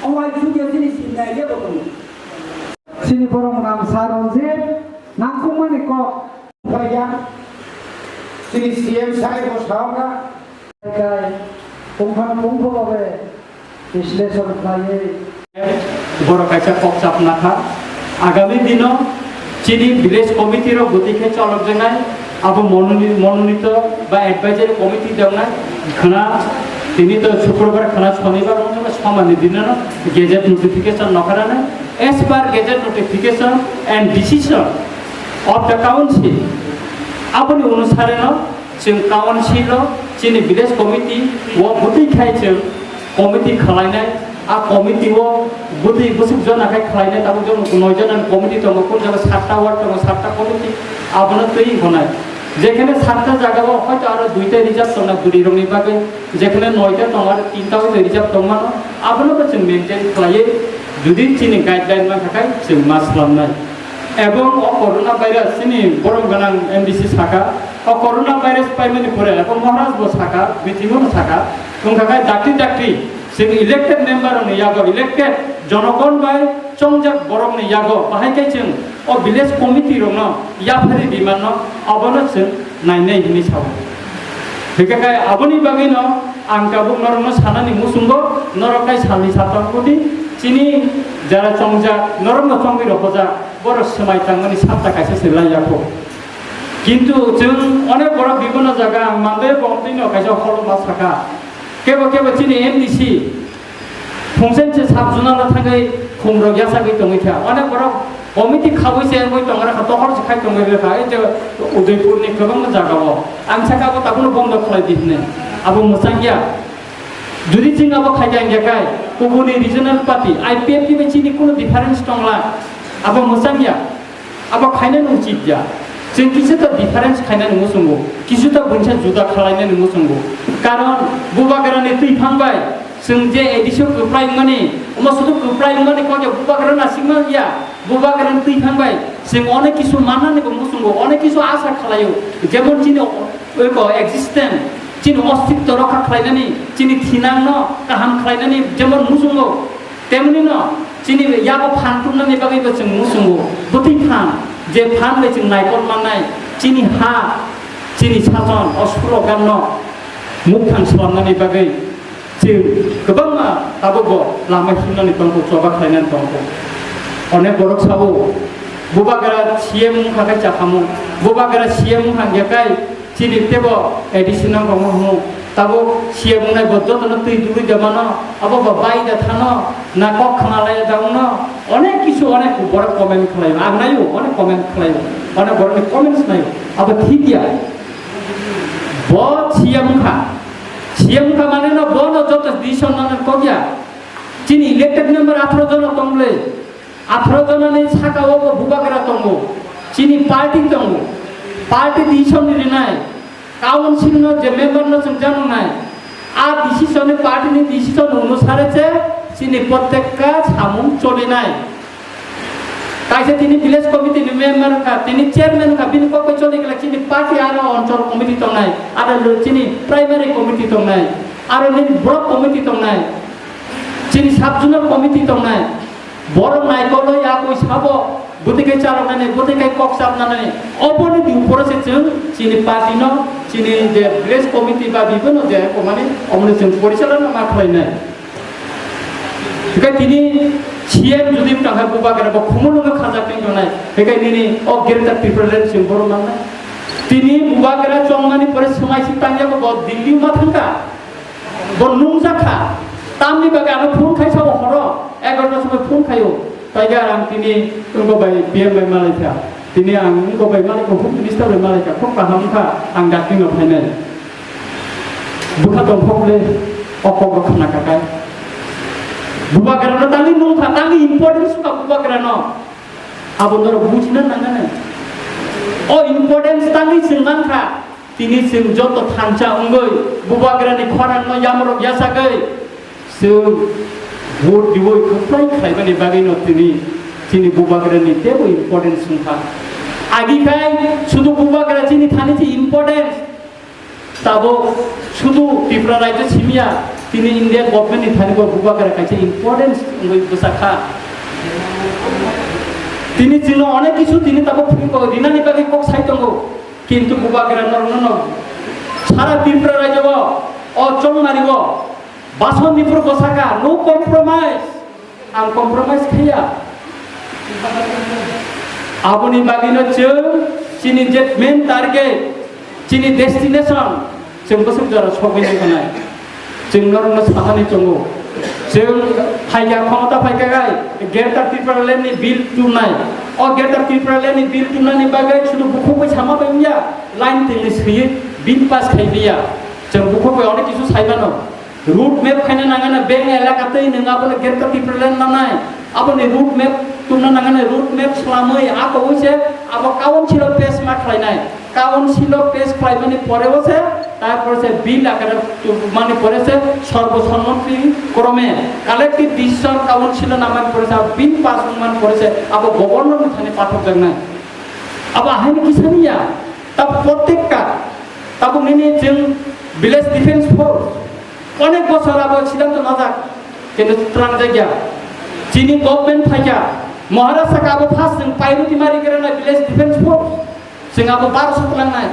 Omai juga sini sini dia betul. Sini borong nam sarunjit nangkumani kok Kerja sini CM saya bos kawan kai pumpang babe বিশ্লেষণ খাইয়ে বড় কাছে কপচাপ না থা আগামী দিন চিনি ভিলেজ কমিটির গতিকে চলক জানাই আবু মনোনীত বা অ্যাডভাইজারি কমিটি দেওয়া খানা তিনি তো শুক্রবার খানা শনিবার সমানে দিন গেজেট নোটিফিকেশন নকরানো as per gazette notification and decision of the council আপনি অনুসারে जों काउन्सिल जोंनि ভিলেজ कमिटी ও গতি খাইছে कमिटी खालायनाय आ कमिटी ও গতি বসুক জনাখাই খালাयनाय তাবো जों 9 জন कमिटी दङ কোন জায়গা 7টা ওয়ার্ড दङ 7টা कमिटी আপনা তৈরি হনায় যেখানে 7টা জায়গাও হয়তো আরো 2টা রিজার্ভ দङ দুরি রংনি বাগে যেখানে 9টা দङ আর 3টা হয়তো রিজার্ভ দङ মানো আপনা जों মেইনটেইন খালায়ে যদি চিনি গাইডলাইন মা থাকাय जों মাস খালামनाय এবং করোনা ভাইরাস চিনি বড় গানাং এমডিসি শাখা করোনা ভাইরাস পাইমানি পরে এবং মহারাজ বো শাখা বিথিমন শাখা তোমাখায় ডাক্তি जों इलेक्टेड मेम्बर ने यागो इलेक्टेड जनगण बाय चंजाक बरम ने यागो बाहायखाय जों अ विलेज कमिटी रंग याफारि बिमान अबनो जों नायनाय हिनि साव बेखाय आबनि बागै आं गाबु नरम सानानि मुसुंगो नरकाय सालि सातांगुदि चिनि जारा चंजाक नरम चंगि रखजा बर समाय थांगनि साता कायसे सेलायाखौ किन्तु जों अनेक बड़ विभिन्न जायगा मानदे बंदिनो कायसे हलमा साखा केवल चिनि एमडीसी फंसेनसे साबजुनाला थाङै खुमरो यासागै दङैथा अनेक बड़ कमिटी खावैसे एरबै दङरा तहर खाय दङैबा जे उदयपुरनि गोबां जायगायाव आं साखाबो ताबुनो बन्द खालायदिने आबो मोजांगिया जुदि जों आबो खायगांगाय गुबुननि रिजनल पार्टी आईपीएफ नि चिनि कोनो डिफारेन्स दंला आबो मोजांगिया आबो खायनो उचित जा जों किछुता डिफारेन्स खायनो मुसुंगो किछुता बुंसा जुदा खालायनो मुसुंगो कारण बुबागरानि थैफांबाय जों जे एडिसन गोप्राय माने अमा सुदु गोप्राय माने कजे बुबागरान आसिमा या बुबागरान थैफांबाय जों अनेक किछु माननानै मुसुंगो अनेक किछु आशा खालायो जेमन चिनि ओइको एक्सिस्टेन्ट चिनि अस्तित्व रक्षा खालायनानै चिनि थिनांनो गाहाम खालायनानै जेमन मुसुंगो तेमनि चिनि याबो फानथुमनानै बागैबो जों मुसुंगो बथै फान जे फानले जों नायकन माननाय चिनि हा चिनि सासन असुर गाननो मुखां खालामनानै बागै जों गोबां दाबो लामा हिमनानै दंखौ जबा खालायनानै दंखौ अनेक बरक साबो बुबागरा सीएम मुखाखाय जाखामु बुबागरा सीएम मुखांगाखाय चिनि तेबो एडिशनाल दङमु ताबो सीएम मुनाय बद्दतनो तै दुगै देबानो आबो बायदा थानो ना कक खानालाय दाउनो अनेक किछु अनेक बरक कमेन्ट खालायो आगनायो अनेक कमेन्ट खालायो अनेक बरकनि कमेन्ट्स नायो आबो थिगिया ब सीएम का माने न बन जत डिसिसन नान कगिया चिनि इलेक्टेड मेम्बर 18 जन दंले 18 जननि साकाव बुबागरा दंगो चिनि पार्टी दंगो पार्टी डिसिसन लिनाय काउन्सिल न जे मेम्बर न जों जानाय आ डिसिसन पार्टी नि डिसिसन अनुसारे जे चिनि प्रत्येकका सामुं चलिनाय कायसे तिनी विलेज कमिटी नि मेम्बर का तिनी चेयरमैन का बिनि कय चलि गेला चिनि पार्टी आरो अंचल कमिटी दंनाय आरो चिनि प्राइमारी कमिटी दंनाय आरो नि ब्लक कमिटी दंनाय चिनि साब जुनार कमिटी दंनाय बर नायकल या कय साबो गतिके चालनानै गतिके कक साबनानै अपनि दि उपरसे जों चिनि पार्टी न चिनि जे विलेज कमिटी बा बिबनो जे माने अमने जों परिचालना मा खालायनाय बेखाय तिनी सीएम जुदि थांगा बुबागरा बा खुमुलुंगा खाजाखै जनाय बेखाय निनि अ गेरेटार प्रिपेरेन्स जों बर माननाय तिनी बुबागरा चंमानि परे समायसि तांगाबो ब दिल्ली मा थांगा ब नुंजाखा तामनि बागे आरो फोन खायसाव हरो 11टा समय फोन खायो ताइगा आं तिनी उंगो बाय पीएम बाय मालायखा तिनी आं उंगो बाय मालायखौ होम मिनिस्टार बाय मालायखा खम पाहामखा आं दाकिनो फायनाय बुखा दंफले अकग खाना काकाय बुबागरा तांनि नंखा तांनि इम्पोर्टेन्स का बुबागरा न आबोनर बुझिनो नांगोन ओ इम्पोर्टेन्स तांनि सिंगानखा तिनि सिं जत थांचा उंगै बुबागरानि खरान न यामरक यासागै जों भोट दिवै खफ्राय खायबानि बागै न तिनि बुबागरानि तेबो इम्पोर्टेन्स नंखा आगिखाय सुदु बुबागरा चिनि थानि इम्पोर्टेन्स তাবো শুধু ত্রিপুরা রাজ্য সিমিয়া তিনি ইন্ডিয়ান গভর্নমেন্টনি থানিব বুবাগেরা কাছে ইম্পর্টেন্স বসাখা তিনি ছিল অনেক কিছু তিনি তাবো রিনানি বাকি কক সাইতঙ্গ কিন্তু বুবাগেরা নরন সারা ত্রিপুরা রাজ্য অচল মারিব বাসন নিপুর বসাকা নো কম্প্রোমাইজ आं कम्प्रोमाइज खाया आबोनि बागिनो जों चिनि जेट मेन टारगेट चिनि डेस्टिनेशन जों बोसोर जरा सफैनो गोनां जों नरनो सानानै दङ जों फायगा क्षमता फायगाय गेटार त्रिपुरालेण्डनि बिल टुनाय अ गेटार त्रिपुरालेण्डनि बिल टुनायनि बागै सुदु बुखौबै सामाबायनिया लाइन टेनि सोयो बिल पास खायबिया जों बुखौबै अनेक किछु सायबानो रूट मैप खाने नांगने बेंग एलाकाते नङाबो गेटार त्रिपुरालेण्ड नानाय आबोनि रूट मैप तुमना नांगने रूट मैप सलामै आको होइसे आबो काउन्सिल पेज मा खालायनाय काउन्सिल पेज खालायमानि परेबोसे तारपरसे बिल आकारे माने परेसे सर्वसम्मति क्रमे कालेक्टिव डिसिजन काउन्सिल नामान परेसे बिल पास मान परेसे आबो गभर्नर थाने पाठक जानाय आबो हानि किसानिया तब प्रत्येकका तब नेने जों विलेज डिफेन्स फोर्स अनेक बছর आबो सिद्धांत नाजाक किन्तु त्रां जायगा चीनी गभर्नमेंट फायगा महाराष्ट्र का आबो फास्ट जों पायरुति मारि गेरेनाय विलेज डिफेन्स फोर्स जों आबो 1200 लांनाय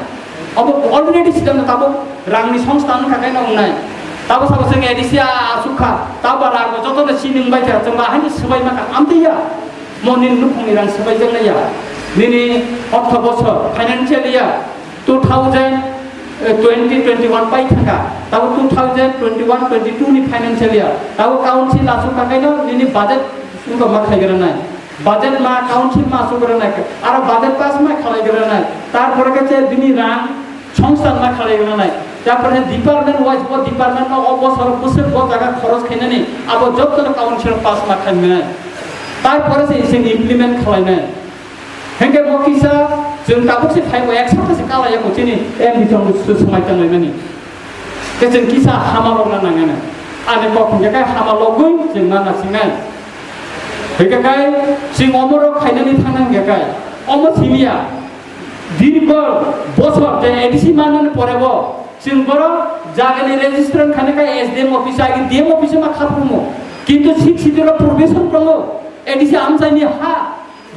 आबो अलरेडी सिद्धांत ताबो रांनि संस्थान थाखाय नांनाय ताबो साबो जों एडिसिया आसुखा ताबो रांगो जतने सिनिं बायथा जों बाहानि सबाय माका आमदैया मनिन नुखुंनि रां सबाय जोंनाया दिनै अर्थ बছर फाइनान्शियल इयार 2020-21 पाई थाका ताबो 2021-22 नि फाइनान्शियल इयार ताबो काउन्सिल आसु थाखायनो दिनै बाजेट सुंग मा खायग्रानाय बाजेट मा काउन्सिल मा सुग्रानाय आरो बाजेट पास मा खालायग्रानाय तारपरे काছে दिनै रां संस्थान मा खालायग्रानाय तारपरे डिपार्टमेंट वाइज बो डिपार्टमेंट मा अबसर बोसोर बो जागा खरच खायनानै आबो जतन काउन्सिल पास मा खायनाय तारपरे से इसे इमप्लिमेन्ट खालायनाय हेंगे बकिसा जों दाबोसे फाइव एक्सपर्टसे कालायाखौ चिनि एमबिजन सुसमायतांनाय मानि के जों किसा हामालना नाङानो आने कखुंगाय हामालगै जों मा नासिङा हेगाय जों अमरो खायनानै थांनांगाय अम सिमिया दीर्घ बছর जे एडिसि माननानै परेबो जों बर जागानि रेजिस्ट्रेशन खानेखाय एसडीएम अफिस आगि डीएम अफिस मा खाफुमो किन्तु सिक्सिटिर प्रोविजन दङ एडिसि आमसायनि हा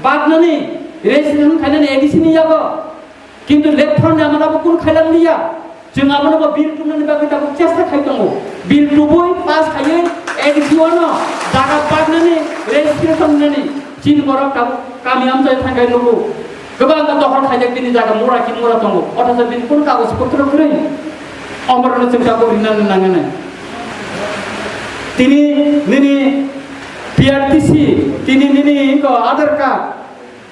बागनानै रेजिस्ट्रेशन खायनानै एडिसि नि याबो किन्तु लेफ्ट फ्रन्ट आमानाबो कुन खायलान लिया जों आमानाबो बिल टुनानि बागै दाबो चेष्टा खायदोंगो बिल टुबै पास खायै एडिसि वानो जागा बागनानै रेजिस्ट्रेशन नानै चिन बरक दाबो गामि आमसाय थांगाय नगो गोबां दखल खायदों दिनै जागा मुराखि मुरा दङ अथास बिन कुन कागज पत्र खरै अमरनो जों दाबो रिनानै नाङानो तिनि निनि पीआरटीसी तिनि निनि को आधार कार्ड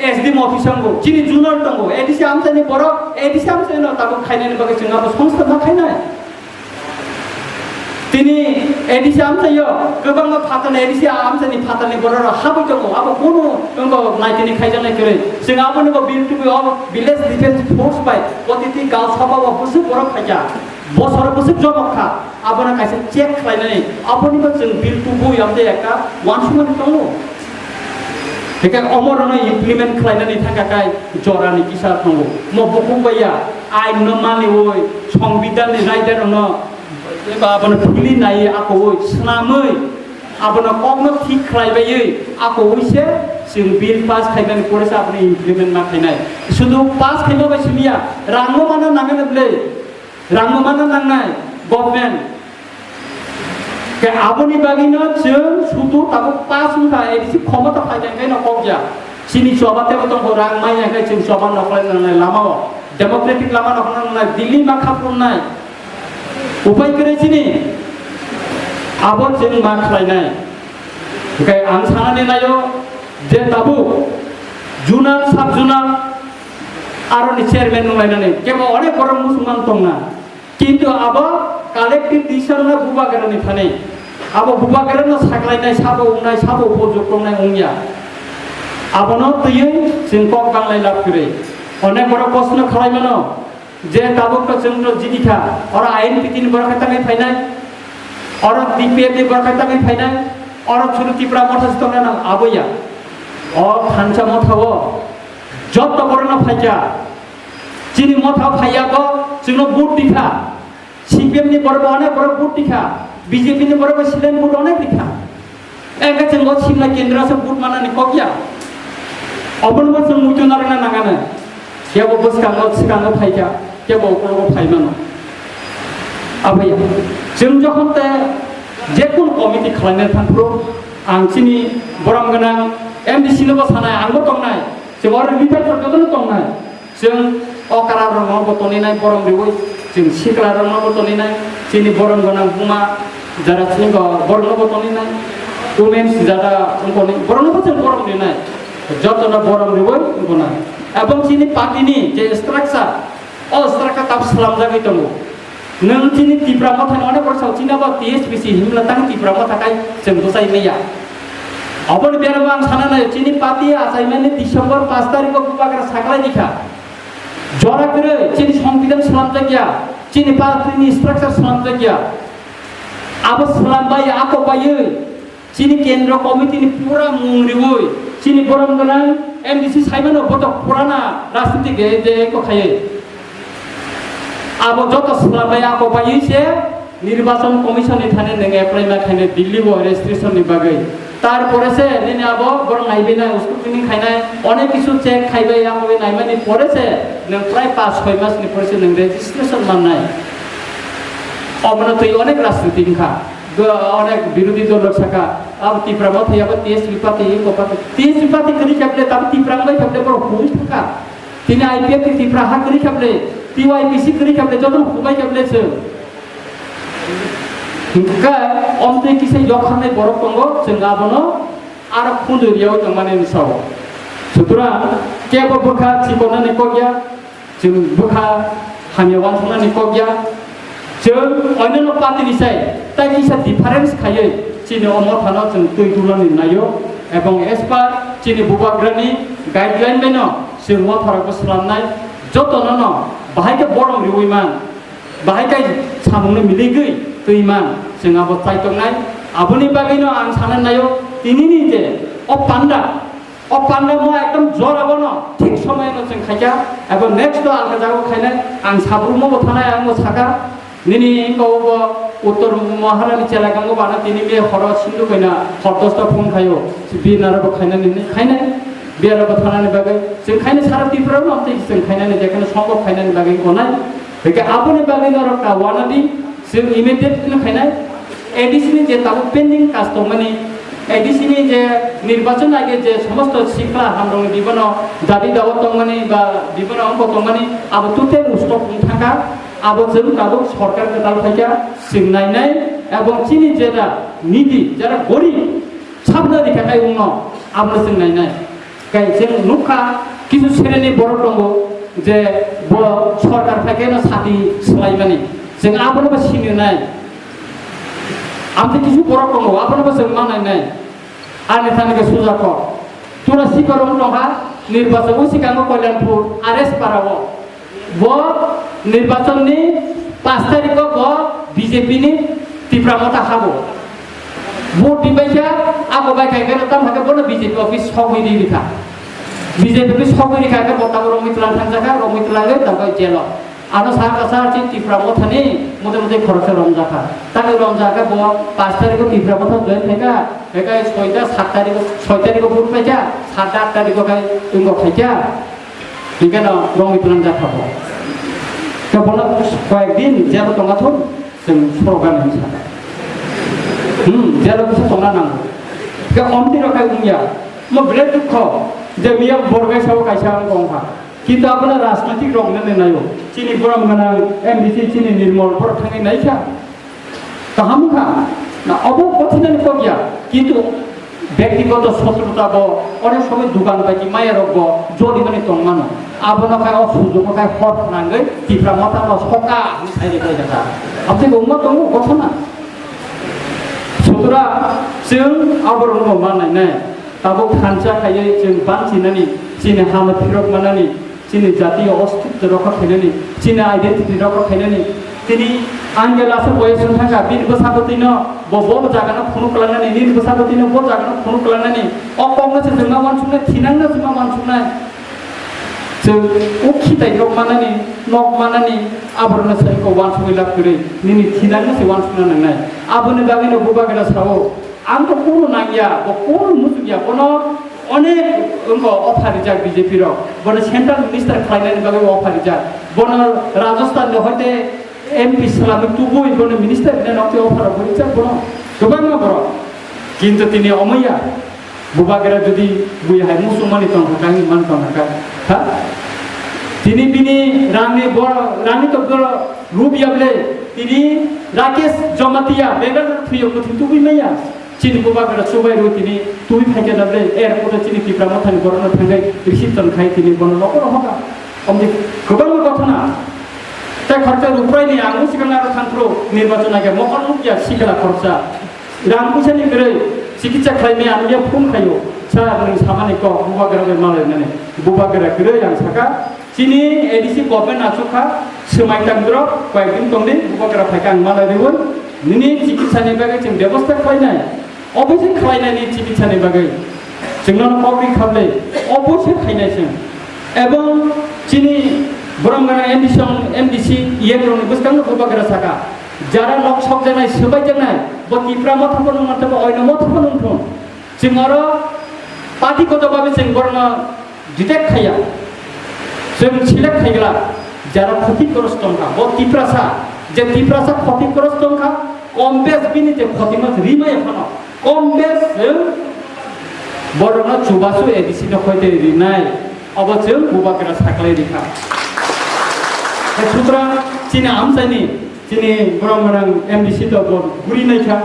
एसडीएम ऑफिस आंगो चिनि जुनार दंगो एडिसि आमसायनि बरक एडिसि आमसायनो ताबो खायनायनि बागै जों आबो संस्था मा खायनाय तिनि एडिसि आमसायो गोबां फातान एडिसि आमसायनि फाताननि बरर हाबो दंगो आबो कोनो दंगो नायतिनि खायजानाय करे जों आबोनो bill to be of village defence force by प्रतिति गाव सभाव बुसु बरक खायजा बছर बुसु जबखा आबोना कायसे चेक खालायनानै आबोनिबो जों बिल टु बि आमदे एका वानसुमान दंगो हेका अमरनो इमप्लिमेन्ट खालायनानै थाखाय जरानि किसा दङ मबखुंबाया आइन न मानिवै संबिधाननि रायदारनो आबोनो फुलि नायै आखौै स्नामै आबोनो कमनो थिक खालायबायै आखौैसे जों बिल पास खायनानै परेसा आबोनो इमप्लिमेन्ट मा खायनाय सुदु पास खायबाय सिमिया रांनो मानो नाङानोब्ले रांनो मानो नांनाय गभर्नमेन्ट के आबोनि बागिनो जों सुदु ताबो पास हुंखा एदिसि क्षमता फायनाय न कगया सिनि सबातेबो दंगो रां माइनाय जों सबान नखलायनाय लामाव डेमोक्रेटिक लामा नखलायनाय दिल्ली मा खाफुनाय उपाय करे सिनि आबो जों मा खालायनाय के आं सानानै नायो जे ताबु जुनार साब जुनार आरो नि चेयारमेन नुलायनानै केबो अनेक गरम मुसलमान दंना किन्तु आबो कालेक्टिभ डिसिजन ना बुबागेरानि थाने आबो बुबागेरानो साग्लायनाय साबो उंनाय साबो बजोबनाय उंया आबोनो तयै जों कक बांलाय लाभ करे अनेक बड़ प्रश्न खालायमानो जे दाबोखौ जोंनो जिदिखा और आईन पितिनि बरखायताङै फायनाय और डीपीएफ नि बरखायताङै फायनाय और छुरुतिफ्रा मथास दंना आबैया अ फानसा मथावो जत बरना फायजा चिनि मथा फायाबो जोंनो बुट दिखा CPM ni borok ọনেক বড় বুট টিকা BJP ni borok silen বুট অনেক টিকা একা চেন গো সিমলা কেন্দ্র আছে বুট মানানি ককিয়া অবন বছর মুইতো নারনা নাগানে কেবো বসকাঙ্গ ফাইকা কেবো কোন ফাইমানো আবাইয়া जों যখন তে যে কোন কমিটি খালাইनो थांफ्रो आं सिनि बरम गोनां MDC नबो सानाय आंबो दंनाय जों आरो लिडारफोर जनो दंनाय जों अकारा रंगबो तनिनाय बरम रिवै जों सिकला रंगबो तनिनाय सिनि बरम गोनां बुमा যারা सिनि बरमबो तनिनाय वुमेन्स যারা उनकोनि बरमबो जों बरम दिनाय যতনা बरम रिवै उनकोना এবং सिनि पार्टीनि जे स्ट्राक्चार अ स्ट्राक्चार ताब सालाम जागै दङ नों सिनि तिप्रा मथाय अनेक बरसाव सिनाबा TSPC हिमला तां तिप्रा मथाय जों दसाय मैया अबन बेरबो आं सानानाय सिनि पार्टी आसाइमेन्टनि डिसेम्बर 5 तारिखआव बुबाग्रा सागलाय दिखा जरा करे सिनि संबिधान सालाम जागिया सिनि पार्टीनि स्ट्राक्चार सालाम जागिया आबो सालाम बाय आको बायो सिनि केन्द्र कमिटिनि पुरा मुंरिवै सिनि बरम गोनां MDC साइमानो बत पुराना राजनीतिक जे को खाये आबो जत सालाम बाय आको बायो से निर्वाचन कमिशननि थाने नों एप्लाइ मा खायनो दिल्ली बो रेजिस्ट्रेशननि बागै তারপরে সে নিনে আবো বরং আইবে না স্কুটিনি খাইনায় অনেক কিছু চেক খাইবে আবো নাইমানি পড়েছে নং প্রায় 5-6 মাসনি পড়েছে নং রেজিস্ট্রেশন মাননায় অবনা তুই অনেক রাজনীতি খা অনেক বিরোধী দল থাকা আব তিপ্রাম থাইয়াবো TSP পাতি কোপাতি TSP পাতি করি কাপলে তাব তিপ্রাম বাই কাপলে বড় হুই থাকা তিনি IPF তি তিপ্রা হা করি কাপলে TYPC করি কাপলে যত Hubei কাপলেছে Hingga omte kisah jokhane borok tonggo jenga bono arak pundu riau tengmane nisau. Sutura kebo bukha cikona nikogya, jeng bukha hamyawan sona nikogya, jeng onono pati nisai. Tai kisah difference kaya cini omor thano jeng tui tulan ninayo, ebong espa cini bubagrani guideline beno jeng omor tharago selamnai. Joto nono bahai ke borong riuiman, bahai ke samungne miligui. Tuiman, जों आबो ताइतंनाय आबोनि बागैनो आं साननायो तिनिनि जे अ panda मो एकदम जराबो न ठीक समयनो जों खायजा एबो नेक्स्ट आलका जागो खायना आं साब्रुमो थानाय आं साका निनि इंगोबो उत्तर महारानी चेलागांगो बाना तिनि बे हर सिन्दु कइना हरदस्ता फोन खायो बिनारबो खायना निनि खायना बेराबो थानानि बागै जों खायना सारा तिफ्राव न जों खायनानि जेखनो सम्भव खायनानि बागै गनाय बेके आबोनि बागै नरका वानादि जों इमिडिएट खायनाय एडिसनि जे ताबो पेन्डिं कास्टमानि एडिसनि जे निर्वाचन आगे जे समस्त सिखला हामरंग बिबन दाबि दावा तंमानि बा बिबन अंक तंमानि आबो तुते स्टप थाका आबो जों ताबो सरकार गदाल फाइका जों नायनाय एबं चिनि जेदा नीति जारा गरि साबना दिखाय उनो आबो जों नायनाय गाय जों नुखा किछु सेरेनि बर दंगो जे ब सरकार फाइकेनो साथि सलायमानि जों आबोनोबो सिनायनाय आमते किछु बरक दङ आबोनोबो जों मानायनाय आनि थानिके सुजाक तुरा सिकरम दहा निर्वाचन सिगाङो कल्याणपुर आरएस पाराव ब निर्वाचननि 5 तारिखआव ब बीजेपी नि तिप्रामता हाबो भोट दिबायसा आगो बायखायनो ताम हाके बनो बीजेपी अफिस सगैरि लिखा बीजेपी सगैरि खाके बताबो रमितलान थांजाका रमितलागे दाबाय जेल आनो साहा तिप्राम थानी मते खरचे रमजाखा ताके रमजाखा बो 5 तारिखआव तिप्राम था जय थाइका बेखाय 6 तारिखआव भोट पाइजा 7-8 तारिखआव खाय इंगो खाइजा बिखायनो रमितलान जाखाबो तो बनो कयेकदिन जेल दंगाथ जों सरगान हिसाबै जेल बिसा संना नांगौ के अमति रखाय उमिया म बिराद दुख जे मिया बरगायसाव कायसा गंखा কিন্তু আপনার রাজনৈতিক রং নেনাयो চিনি বরম গানা MDC চিনি নির্মল পর থাঙ্গি নাইছা কাহামুখা না অব কথিনানি কগিয়া কিন্তু ব্যক্তিগত শত্রুতা ব অনেক সময় দোকান পাইকি মায়ের রব জলি মানে তংমানো আবনা খায় অসুযোগ খায় হট নাঙ্গৈ তিপ্রা মাথা ন সকা সাইরে কই দেখা আপনি গম্মা দङ গঠনা সুতরা जों आबरन मानाय नाय ताबो खानसा खायै जों बानसिनानि चिनि हामा फिरक मानानि चिनि जातीय अस्तित्व रखा खायनानि चिनि आइडेन्टिटी रखा खायनानि तिनि आंगेलासो बयसन थांगा बिन बसाबतिनो बबो जागाना फुनु कलानानि निन बसाबतिनो बो जागाना फुनु कलानानि अकमनो जोंना मानसुनाय थिनांनो जोंना मानसुनाय जों उखिथाय nok manani aborna sai ko wan sui lap kuri nini thidang se wan suna nangnai abone bagino bubagara sawo ang to kono nangya bo kono musugya kono অনেক অফার যাক বিজেপির বড় সেন্ট্রাল মিনিস্টার খাইলেন বাগে অফার যাক বড় রাজস্থান হইতে MP সালামি তুবুই বড় মিনিস্টার নেন অফতে অফার হইছে বড় গোবাং বড় কিন্তু তিনি অমইয়া বুবাগেরা যদি বুই হাই মুসলমানি তং হাকাং মান তং হাকা হ্যাঁ তিনি বিনি রানী তো বড় রূপ ইয়াবলে তিনি রাকেশ জমাতিয়া বেগার থুইও কথি তুবুই মাইয়া Cini bubagara subai ru tini tui phai ke dable airport cini tipra mathani borona thangai reception khai tini bono lokoro hoga omdi gobang kothana ta kharcha ruprai ni angu sikana ro thanpro nirbachon age mokon mukya sikala kharcha ram pusani kare চিকিৎসা Jaime আমি phone খাইও sir নই সামানি ক bubagara be malai nane bubagara kare yang saka cini edisi gobern asukha semai tangdro কয়েকদিন tongdi bubagara phaikang malai ribun nini চিকিৎসানি bagai jeng ব্যবস্থা খাইনাই অবশ্যই খাইনাইনি চিকিৎসানি bagai जोंनो public खाबले অবশ্যই খাইনাইছেন এবং চিনি বরংগানা এমডিসি ইয়েগ্রন বুসকাং bubagara saka যারা লক সব জানাই সবাই জানাই বকিপ্রা মথপন মতব অইন মথপন উঠুন जोंरो পার্টিগতভাবে जों বরনা ডিটেক্ট খাইয়া जों সিলেক্ট খাইগলা যারা ক্ষতিগ্রস্ত হন বকিপ্রাসা যে তিপ্রাসা ক্ষতিগ্রস্ত হন কম বেশ বিনিতে ক্ষতিমত রিমায় ফন কম বেশ বরনা চুবাসু এডিসি নখইতে রিনাই অবচেও bubagara সাকলাই রিখা সুতরাং চিনি আমসাইনি চিনি বরংগানাং এমডিসি তো গুরি নাইখা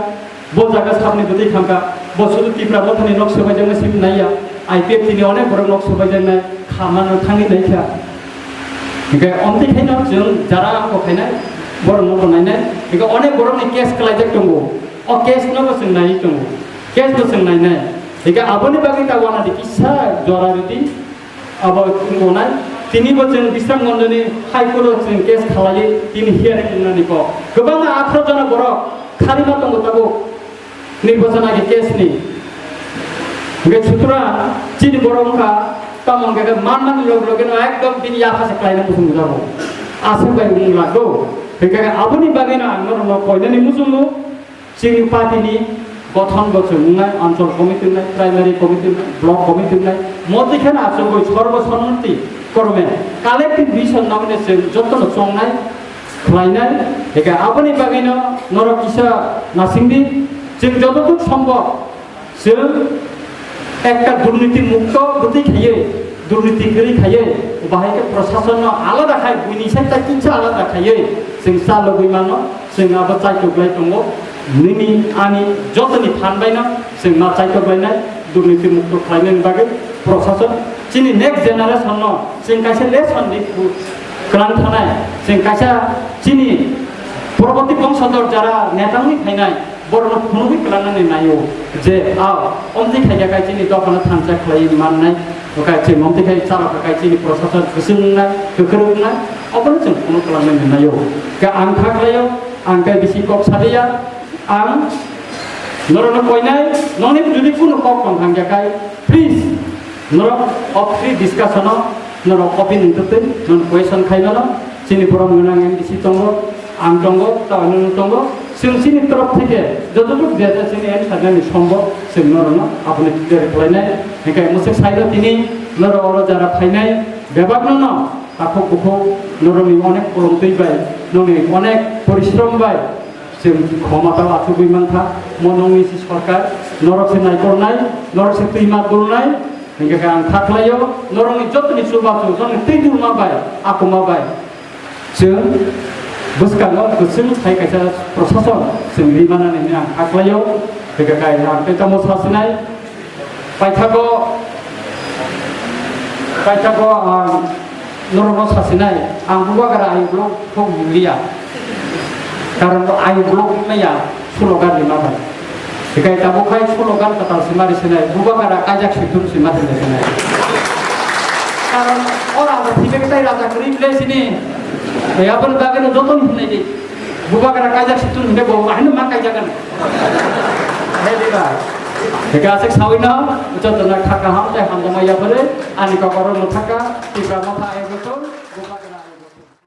bo jaga sabni budi khangka bo sudu tipra bothani nok sobai jangna sim naiya IPF tini onek borok nok sobai jangna khamano thangi naikha ike omti khaina जों jara ko khaina borok no nainai ike onek borok ni case kalaijak tongo o case no bo जों nai tongo case bo जों nainai ike aboni bagi ta wana di kisa jora riti abo ngonai tini bo जों bisram gondoni high court जों case khalai tini hearing nani ko gobang 18 jona borok kharima tongo tabo নির্বাচন আগে case নেই সুতরাং চিনি বরংকা তমন কে মান লোক একদম তিনি আফাসে ক্লাইনা মুসুম যাবো আসে বাই লাগো বেকে আবনি বাগেনা নরম কইনানি মুসুমু চিনি পার্টিনি গঠন গছে মুনাই অঞ্চল কমিটি নাই প্রাইমারি কমিটি নাই ব্লক কমিটি নাই মধ্যখানে আছে ওই সর্বসম্মতি করবে কালেক্টিভ ভিশন নমিনেশন যতন চংনাই ক্লাইনাই বেকে আবনি বাগেনা নরকিসা নাসিংদি जों যতটুকু সম্ভব जों একটা দুর্নীতি মুক্ত গতি খাইয়ে দুর্নীতি গরি খাইয়ে বাহাইকে প্রশাসন আলাদা খাই বুইনি সাইতা কিনছা আলাদা খাইয়ে जों চালো বইমানো जों আবার চাইতোগ্লাই দङ নিনি আনি যতনি ফানবাইনা जों मा চাইতোগ্লাইনাय দুর্নীতি মুক্ত খাইनायनि बागै প্রশাসন চিনি নেক্সট জেনারেশন ন जों কাইসা লেসন দি ক্লান থানাय जों কাইসা চিনি পরবর্তী বংশধর যারা নেতানি খাইनाय বড় ফোনবি ক্লানানি নাইও যে অমতি খাইয়া কাইচিনি দখানা থানচা খাই মাননাই কাইচি মমতি খাই চালা কাইচিनि প্রশাসন গোসोंनाय गोख्रोंनाय अबनो जों फन खालामनानै नायो गा आं थाख्लायो आं गाय बिसि कक सादिया आं नरनो कइनाय ननि जुदि कुनो कक थांगाकाय प्लिज नर अफ फ्री डिसकाशन नर कपि नितते नन क्वेश्चन खाइनानो चिनि बरम गोनां एमडिसि दङ आं दङ तावनो दङ जों चिनि तरफ থেকে যতটুকু দেয়া চিনি এন সাজানি সম্ভব जों নরনো আপনি ক্লিয়ার খাইनाय একাই মুসে সাইরা তিনি নর অর যারা খাইनाय বেবাগন ন তাকো গুখো নরমি অনেক কলম তৈবাই ননি অনেক পরিশ্রম বাই जों ক্ষমতা আছে বইমানথা মনংনি সরকার নরসে নাই করনাই নরসে তৈমা দলনাই একাই আं থাকলাयो নরনি যতনি সুবাসু জনি তৈদুরমা বাই আকমা বাই जों बुसकानो गोसों सायकायसा प्रशासन जों रिमानानै आं आख्लायो बेगाय आं तेतामो सासिनाय बायथागो आं नरनो सासिनाय आं bubagara आइ ब्लक खौ लिया कारण आइ ब्लक नाया स्लोगान लिमाबाय बेगाय दाबोखाय स्लोगान कथा सिमारि सिनाय bubagara काजाक सिथुन सिमारि सिनाय कारण ओरा थिबेकताय राजा करिबले सिनि याबन बागेनो जतन हिनाय दे bubagara काजाक सिथुन हिने बो आइनो मा काजागन हे दिबा Asik sawina, ucap tenak kakak ham, teh ham jamaya bere, ani kokoron mutaka, tiga mata betul.